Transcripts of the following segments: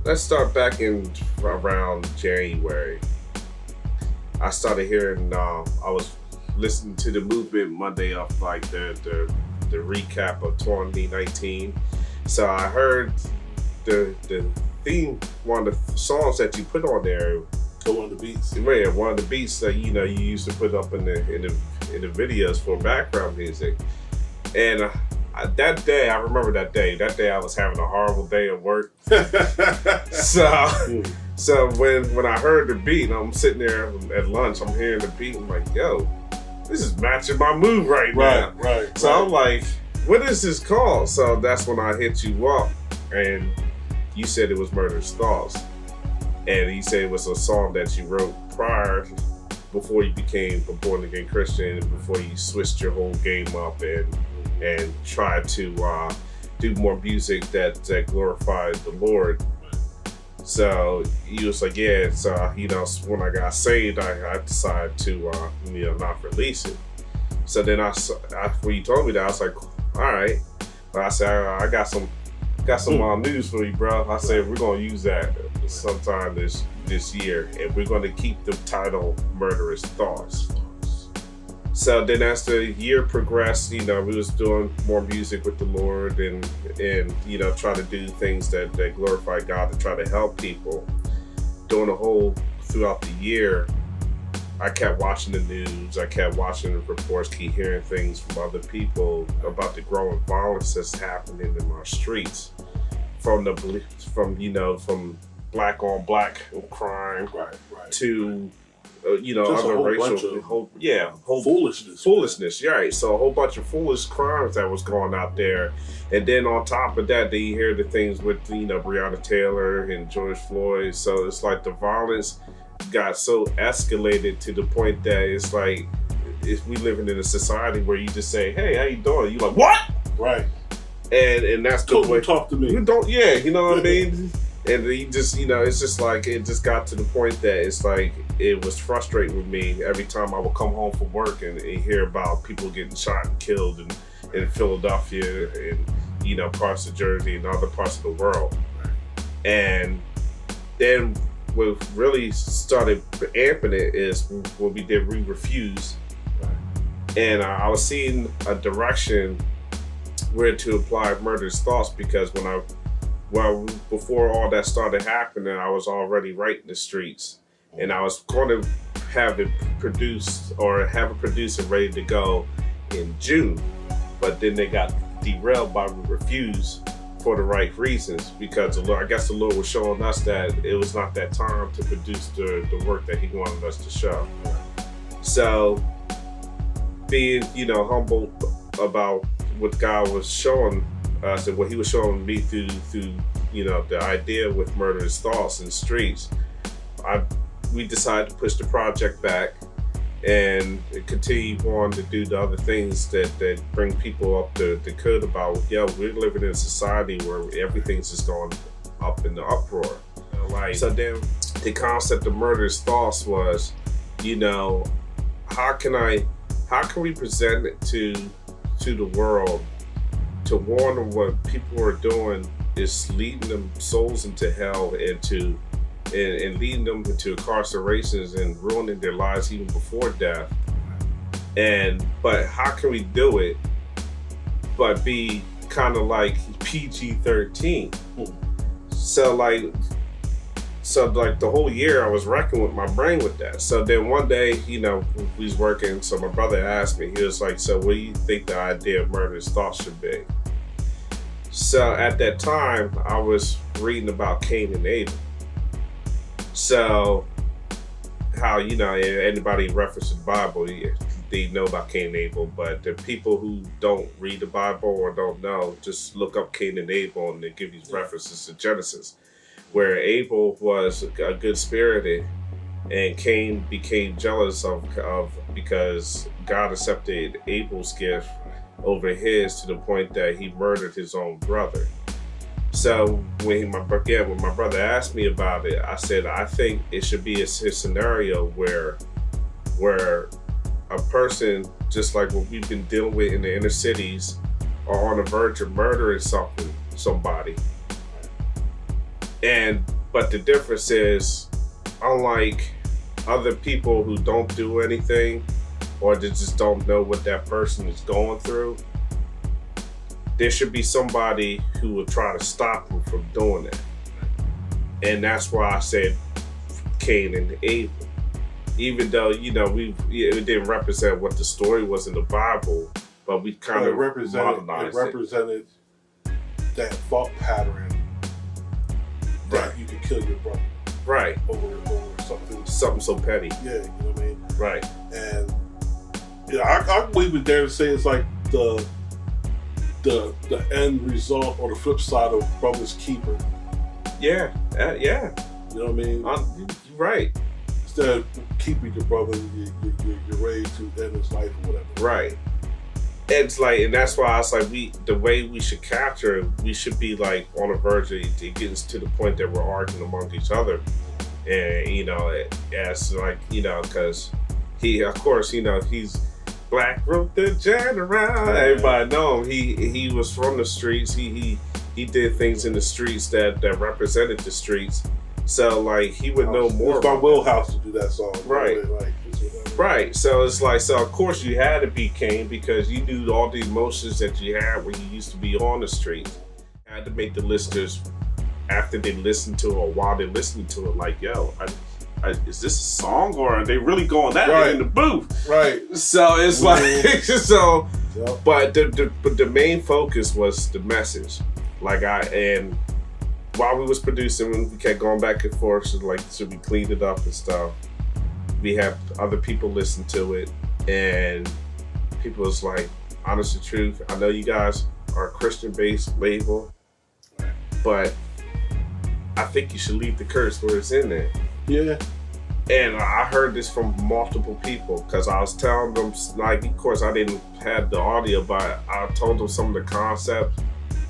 let's start back in around January. I started hearing. I was listening to the movement Monday of like the recap of 2019. So I heard the theme, one of the songs that you put on there. One of the beats. Yeah, one of the beats that you used to put up in the videos for background music. And that day, I remember that day. That day, I was having a horrible day at work. So when I heard the beat, and I'm sitting there at lunch, I'm hearing the beat. I'm like, yo, this is matching my mood right now. Right. So I'm like, what is this called? So that's when I hit you up, and you said it was Murderous Thoughtz. And you said it was a song that you wrote before you became a born again Christian, before you switched your whole game up and tried to do more music that glorified the Lord. So he was like, yeah. So when I got saved, I decided to not release it. So then when you told me that, I was like, all right. But I said, I got some news for you, bro. I said we're gonna use that sometime this year, and we're gonna keep the title Murderous Thoughtz. So then as the year progressed, we was doing more music with the Lord and try to do things that glorify God, to try to help people. Throughout the year, I kept watching the news, I kept watching the reports, keep hearing things from other people about the growing violence that's happening in our streets, from black on black crime, right. to other racial, foolishness. Right. So a whole bunch of foolish crimes that was going out there, and then on top of that, you hear the things with Breonna Taylor and George Floyd. So it's like the violence got so escalated to the point that it's like we living in a society where you just say, "Hey, how you doing?" You like, "What?" Right. And that's the way. Talk to me. You don't. Yeah, you know what I mean. And you just, it's just like, it just got to the point that it's like, it was frustrating with me every time I would come home from work and hear about people getting shot and killed in Philadelphia and, parts of Jersey and other parts of the world. And then what really started amping it is when we Refuse. And I was seeing a direction where to apply Murderous Thoughtz, because before all that started happening, I was already writing the streets, and I was going to have it produced or have a producer ready to go in June, but then they got derailed by Refuse for the right reasons, because I guess the Lord was showing us that it was not that time to produce the work that He wanted us to show. So being humble about what God was showing us and what He was showing me through the idea with Murderous Thoughtz and Streets, we decided to push the project back and continue on to do the other things that bring people up to code about, we're living in a society where everything's just going up in the uproar. So then the concept of Murderous Thoughtz was, how can we present it to the world to warn them what people are doing is leading them souls into hell and leading them into incarcerations and ruining their lives even before death. But how can we do it but be kind of like PG-13? So the whole year I was wrecking with my brain with that. So then one day, we was working, so my brother asked me, he was like, so what do you think the idea of Murderous Thoughtz should be? So at that time, I was reading about Cain and Abel. So how, anybody references the Bible, they know about Cain and Abel, but the people who don't read the Bible or don't know, just look up Cain and Abel and they give these references to Genesis, where Abel was a good-spirited and Cain became jealous of because God accepted Abel's gift over his to the point that he murdered his own brother. So when my brother asked me about it, I said, I think it should be a scenario where a person, just like what we've been dealing with in the inner cities, are on the verge of murdering somebody. But the difference is, unlike other people who don't do anything or they just don't know what that person is going through, there should be somebody who will try to stop them from doing that. And that's why I said Cain and Abel. Even though, it didn't represent what the story was in the Bible, but we kind of modernized it. It represented that thought pattern that Right. you could kill your brother. Right. Over Something so petty. Yeah, you know what I mean? Right. And I believe it dare to say it's like the end result or the flip side of brother's keeper. Yeah. Yeah. You know what I mean? You're right. Instead of keeping your brother, you're ready to end his life or whatever. Right. It's like, and that's why it's like the way we should capture it, we should be like on the verge of it gets to the point that we're arguing among each other. And, as like, because he, of course, he's Black Luther General. Everybody know him. He was from the streets. He did things in the streets that represented the streets. So like he would know more. It's my wheelhouse to do that song. Right. Right. So it's like, so of course you had to be Cain because you knew all the emotions that you had when you used to be on the street. You had to make the listeners, after they listen to it or while they're listening to it, like, yo, is this a song or are they really going at it in the booth? Right. So it's like, so, yep. But the main focus was the message. And while we was producing, we kept going back and forth, so like, should we clean it up and stuff? We have other people listen to it, and people was like, honest to truth, I know you guys are a Christian-based label, but I think you should leave the curse where it's in there. Yeah. And I heard this from multiple people because I was telling them, like, of course I didn't have the audio, but I told them some of the concepts,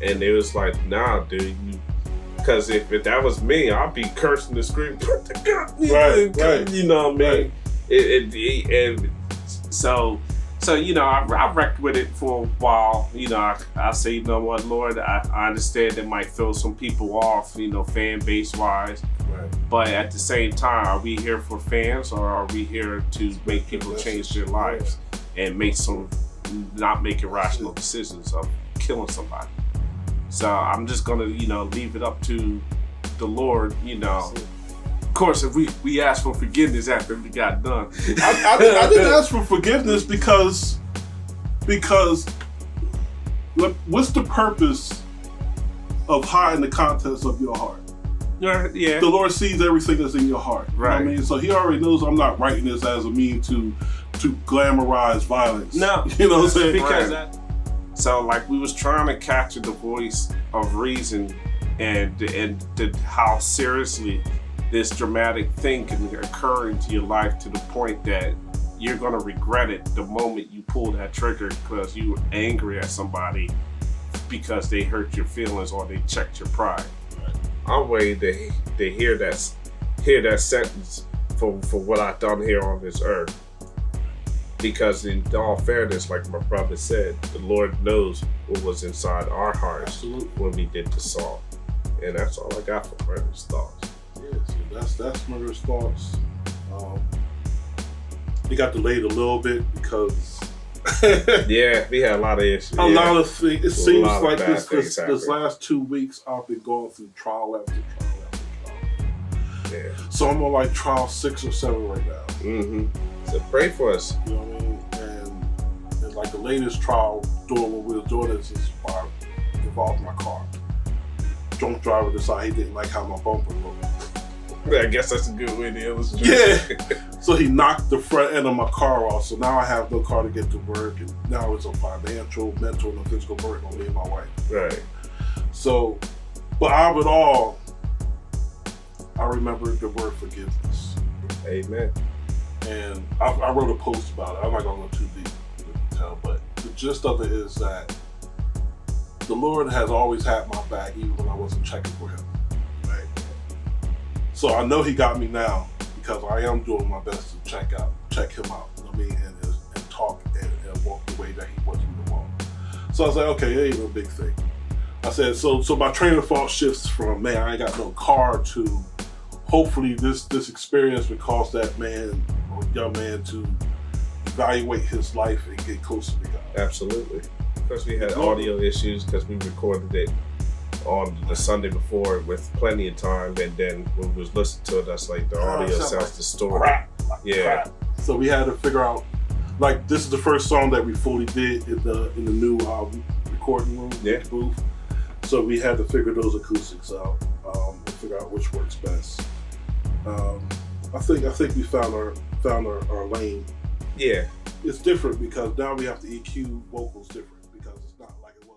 and they was like, nah, dude, because if that was me, I'd be cursing the screen. Right. You know what I mean? Right. So I wrecked with it for a while. I say, you know what, Lord, I understand it might throw some people off, fan base wise. Right. But at the same time, are we here for fans or are we here to make people change their lives and not make irrational decisions of killing somebody? So I'm just gonna, leave it up to the Lord, Of course, if we ask for forgiveness after we got done. I didn't ask for forgiveness because what's the purpose of hiding the contents of your heart? Yeah. The Lord sees everything that's in your heart. Right. You know what I mean? So he already knows I'm not writing this as a means to glamorize violence. No. You know what I'm saying? Because so like we was trying to capture the voice of reason and how seriously this dramatic thing can occur into your life to the point that you're gonna regret it the moment you pull that trigger because you were angry at somebody because they hurt your feelings or they checked your pride. I'm waiting to hear that sentence for what I've done here on this earth. Because in all fairness, like my brother said, the Lord knows what was inside our hearts when we did the song. And that's all I got for Murderous Thoughtz. Yeah, so that's Murderous Thoughtz. It got delayed a little bit because yeah, we had a lot of issues. A lot of things. It seems like this last 2 weeks I've been going through trial after trial after trial. Yeah. So I'm on like trial 6 or 7 right now. Mm-hmm. So pray for us. You know what I mean? And like the latest trial doing what we were doing is involved my car. Drunk driver decided he didn't like how my bumper looked. I guess that's a good way to illustrate. Yeah. So he knocked the front end of my car off. So now I have no car to get to work. And now it's a financial, mental, and physical burden on me and my wife. Right. So, but out of it all, I remember the word forgiveness. Amen. And I wrote a post about it. I'm not going to go too deep in detail, but the gist of it is that the Lord has always had my back even when I wasn't checking for him. Right? So I know he got me now because I am doing my best to check him out, you know what I mean, and talk and walk the way that he wants me to walk. So I was like, okay, it ain't no big thing. I said, so my train of thought shifts from, man, I ain't got no car, to hopefully this experience would cause that man or young man to evaluate his life and get closer to God. Absolutely. Because we had audio issues because we recorded it on the Sunday before with plenty of time, and then when we was listening to it, that's like the audio sounds distorted. Crap. Yeah. So we had to figure out, like, this is the first song that we fully did in the new recording room, booth. So we had to figure those acoustics out and figure out which works best. I think we found our lane. Yeah. It's different because now we have to EQ vocals different because it's not like it was.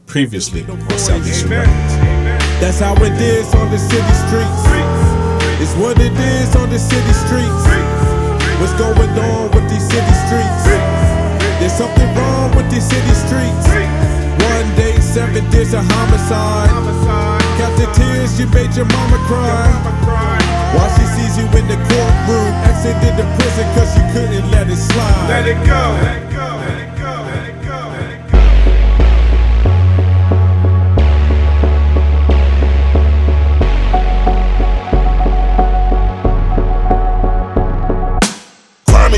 Previously on Salvation Records. That's how it is on the city streets. It's what it is on the city streets. What's going on with these city streets? There's something wrong with these city streets. 1 day, 7 days of homicide. Count the tears, you made your mama cry. While she sees you in the courtroom, exited the prison cause you couldn't let it slide. Let it go. Let it go. Let it go. Let it go. Let it go.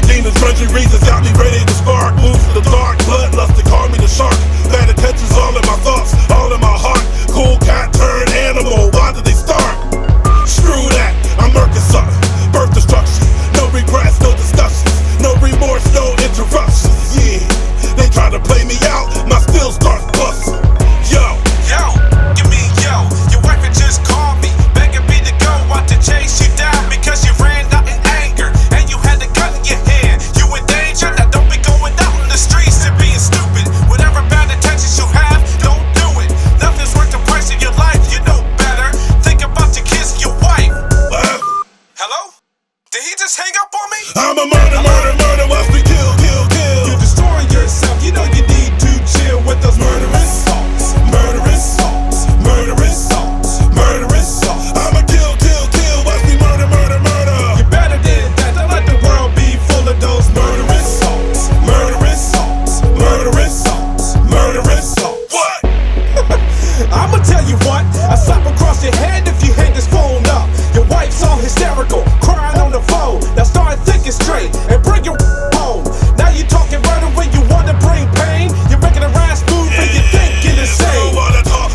Demons, hundred reasons got me ready to spark. Moves in the dark, bloodlust to call me the shark. Bad intentions all in my thoughts, all in my heart. Cool cat turned animal, why did they start? Screw that, I'm murking something. Birth destruction, no regrets, no discussions. No remorse, no interruptions. Yeah, they try to play me out, my still starts busting. Yo, give me yo. Your wife had just called me, begging me to go out to chase you down because you ran out in anger and you had the gun in your hand. You in danger, now don't be going out in the streets and being stupid. Whatever bad intentions you have, don't do it. Nothing's worth the price of your life, you know better. Think about your kids and your wife. Hello? Did he just hang up on me? I'm a murder, watch me kill. You're destroying yourself, you know you need to chill with those murderous thoughts. Murderous thoughts, murderous thoughts, murderous thoughts. I'm a kill, watch me murder. You better than that, don't let the world be full of those murderous thoughts. Murderous thoughts, murderous thoughts, murderous thoughts. What? I'ma tell you what, I slap across your head if you hang this phone up. Your wife's all hysterical, crying on the phone. Now start thinking straight and bring your home. Now you talking murder when you wanna bring pain. You're making a rash move and you're thinking insane. I don't wanna talk,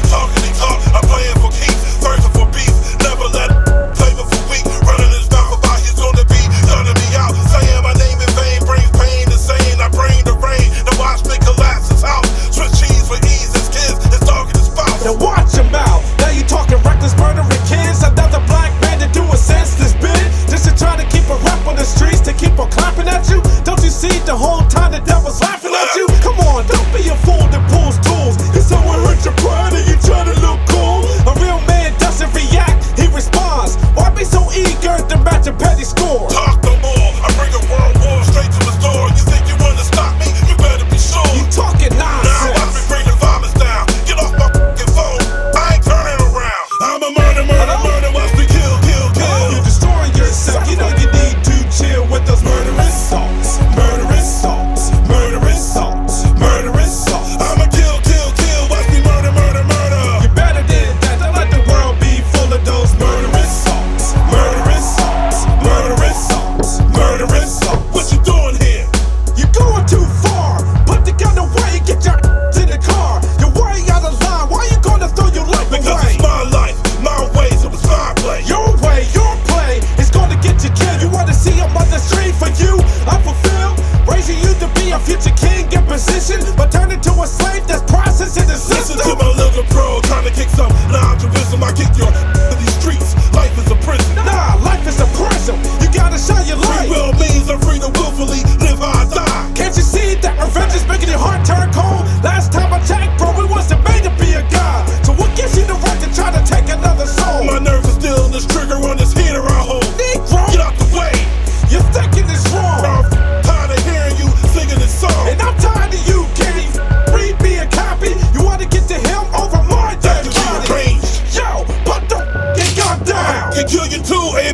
I'm playing for keeps, thirsting for beef. Never let play me for weak. Running his mouth about he's gonna be turning me out. Saying my name in vain brings pain, insane. I bring the rain, now watch me collapse his house. Switch cheese with ease, his kids, his dog and his spouse. Now watch him out, now you talking reckless murdering kids. Another black man to do a senseless bid. Just to try to keep a rap on the streets, to keep on clapping at you. Don't you see the whole time the devil's laughing at you? Come on, don't be a fool that pulls tools. If someone hurt your pride and you try to look cool, a real man doesn't react, he responds. Why be so eager to match a petty score? Talk no more, I bring a world war straight to his door. You think you wanna stop me? You better be sure. You talking nonsense. Now watch me bring the violence down. Get off my fucking phone.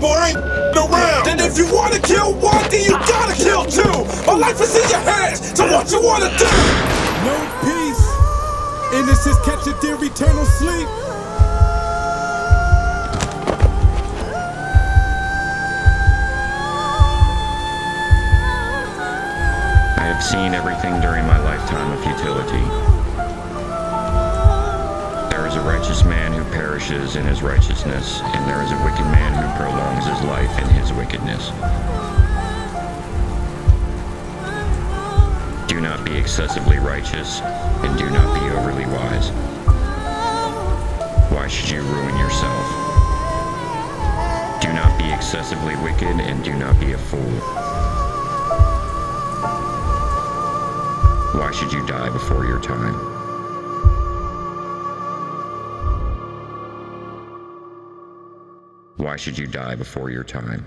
boy, I ain't around. And if you wanna kill one, then you gotta kill two. My life is in your hands, so what you wanna do? No peace. Innocence catching their eternal sleep. I have seen everything during my lifetime of futility. There is a righteous man who perishes in his righteousness, and there is a wicked man who prolongs his life in his wickedness. Do not be excessively righteous, and do not be overly wise. Why should you ruin yourself? Do not be excessively wicked, and do not be a fool. Why should you die before your time? Why should you die before your time?